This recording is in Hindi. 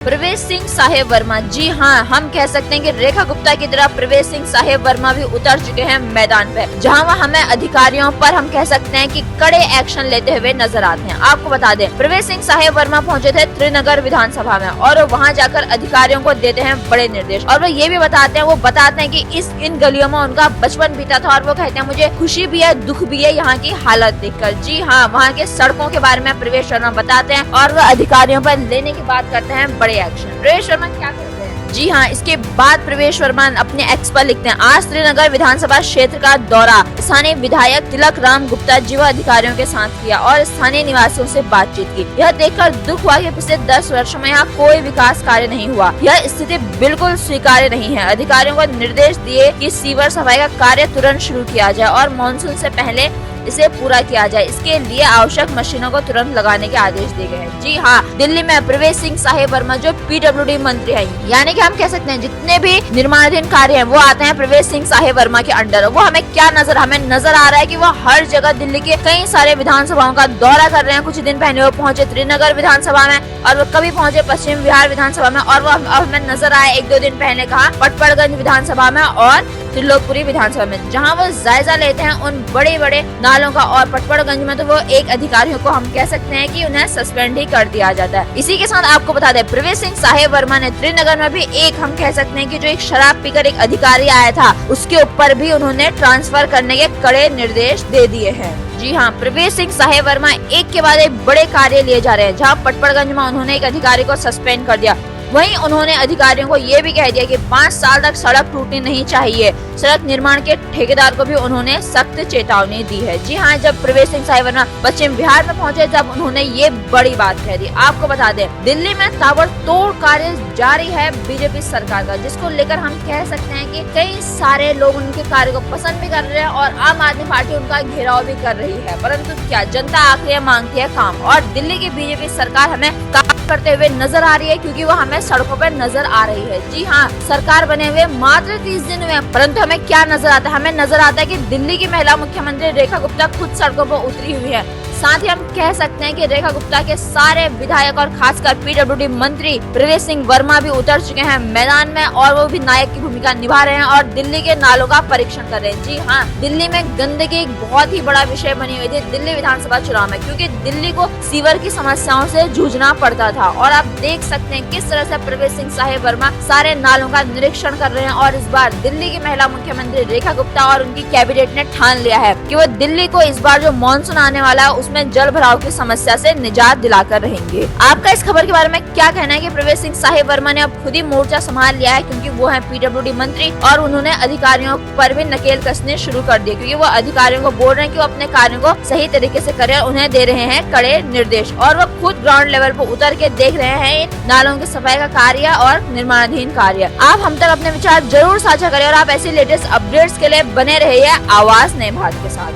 प्रवेश सिंह साहेब वर्मा, जी हाँ, हम कह सकते हैं कि रेखा गुप्ता की तरह प्रवेश सिंह साहेब वर्मा भी उतर चुके हैं मैदान पे, जहां वह हमें अधिकारियों पर हम कह सकते हैं कि कड़े एक्शन लेते हुए नजर आते हैं। आपको बता दें, प्रवेश सिंह साहेब वर्मा पहुंचे थे त्रिनगर विधानसभा में और वहां जाकर अधिकारियों को देते हैं बड़े निर्देश और वो ये भी बताते हैं कि इन गलियों में उनका बचपन बीता था और वो कहते हैं मुझे खुशी भी है, दुख भी है यहाँ की हालत देखकर। जी हाँ, वहाँ के सड़कों के बारे में प्रवेश वर्मा बताते हैं और वो अधिकारियों पर लेने की बात करते हैं बड़े एक्शन। प्रवेश वर्मा क्या करते हैं? जी हाँ, इसके बाद प्रवेश वर्मा अपने एक्स पर लिखते हैं, आज श्रीनगर विधानसभा क्षेत्र का दौरा स्थानीय विधायक तिलक राम गुप्ता जी व अधिकारियों के साथ किया और स्थानीय निवासियों से बातचीत की। यह देखकर दुख हुआ कि पिछले 10 वर्षों में यहाँ कोई विकास कार्य नहीं हुआ। यह स्थिति बिल्कुल स्वीकार्य नहीं है। अधिकारियों को निर्देश दिए कि सीवर सफाई का कार्य तुरंत शुरू किया जाए और मानसून से पहले इसे पूरा किया जाए। इसके लिए आवश्यक मशीनों को तुरंत लगाने के आदेश दिए गए हैं। जी हाँ, दिल्ली में प्रवेश सिंह साहेब वर्मा जो PWD मंत्री हैं, यानी कि हम कह सकते हैं जितने भी निर्माणाधीन कार्य हैं वो आते हैं प्रवेश सिंह साहेब वर्मा के अंडर। वो हमें नजर आ रहा है कि वो हर जगह दिल्ली के कई सारे विधानसभाओं का दौरा कर रहे हैं। कुछ दिन पहले वो पहुंचे त्रिनगर विधानसभा में और वो कभी पहुंचे पश्चिम बिहार विधानसभा में और वो हमें नजर आया 1-2 दिन पहले कहा पटपड़गंज विधानसभा में और त्रिलोकपुरी विधानसभा में, जहां वो जायजा लेते हैं उन बड़े बड़े नालों का। और पटपड़गंज में तो वो एक अधिकारियों को हम कह सकते हैं कि उन्हें सस्पेंड ही कर दिया जाता है। इसी के साथ आपको बता दें, प्रवेश सिंह साहेब वर्मा ने त्रिनगर में भी एक हम कह सकते हैं कि जो एक शराब पीकर एक अधिकारी आया था उसके ऊपर भी उन्होंने ट्रांसफर करने के कड़े निर्देश दे दिए हैं। जी हाँ, प्रवेश सिंह साहेब वर्मा एक के बाद एक बड़े कार्य लिए जा रहे हैं। जहाँ पटपड़गंज में उन्होंने एक अधिकारी को सस्पेंड कर दिया, वहीं उन्होंने अधिकारियों को ये भी कह दिया कि 5 साल तक सड़क टूटनी नहीं चाहिए। सड़क निर्माण के ठेकेदार को भी उन्होंने सख्त चेतावनी दी है। जी हाँ, जब प्रवेश सिंह साहेब वर्मा पश्चिम बिहार में पहुंचे तब उन्होंने ये बड़ी बात कह दी। आपको बता दें, दिल्ली में ताबड़तोड़ कार्य जारी है बीजेपी सरकार का, जिसको लेकर हम कह सकते हैं कि कई सारे लोग उनके कार्य को पसंद भी कर रहे हैं और आम आदमी पार्टी उनका घेराव भी कर रही है। परंतु क्या जनता आखिर मांगती है काम, और दिल्ली की बीजेपी सरकार हमें काम करते हुए नजर आ रही है क्योंकि वो हमें सड़कों पर नजर आ रही है। जी हाँ, सरकार बने हुए मात्र 30 दिन हुए, परंतु हमें क्या नजर आता है? हमें नजर आता है कि दिल्ली की महिला मुख्यमंत्री रेखा गुप्ता खुद सड़कों पर उतरी हुई है। साथ ही हम कह सकते हैं कि रेखा गुप्ता के सारे विधायक और खासकर PWD मंत्री प्रवेश सिंह वर्मा भी उतर चुके हैं मैदान में और वो भी नायक की भूमिका निभा रहे हैं और दिल्ली के नालों का परीक्षण कर रहे हैं। जी हाँ, दिल्ली में गंदगी एक बहुत ही बड़ा विषय बनी हुई थी दिल्ली विधानसभा चुनाव में, क्योंकि दिल्ली को सीवर की समस्याओं से जूझना पड़ता था। और आप देख सकते हैं किस तरह से प्रवेश सिंह साहेब वर्मा सारे नालों का निरीक्षण कर रहे हैं और इस बार दिल्ली की महिला मुख्यमंत्री रेखा गुप्ता और उनकी कैबिनेट ने ठान लिया है कि वो दिल्ली को इस बार जो मानसून आने वाला है उसमें जल भराव की समस्या से निजात दिलाकर रहेंगे। आपका इस खबर के बारे में क्या कहना है कि प्रवेश सिंह साहेब वर्मा ने अब खुद ही मोर्चा संभाल लिया है, क्योंकि वो है PWD मंत्री और उन्होंने अधिकारियों पर भी नकेल कसने शुरू कर दिए, क्योंकि वो अधिकारियों को बोल रहे हैं कि वो अपने कार्यों को सही तरीके से करें, उन्हें दे रहे हैं कड़े निर्देश और वो खुद ग्राउंड लेवल पर उतर के देख रहे हैं इन नालों की सफाई का कार्य और निर्माणाधीन कार्य। आप हम तक अपने विचार जरूर साझा करें और आप ऐसे लेटेस्ट अपडेट्स के लिए बने रहिए आवाज नए भारत के साथ।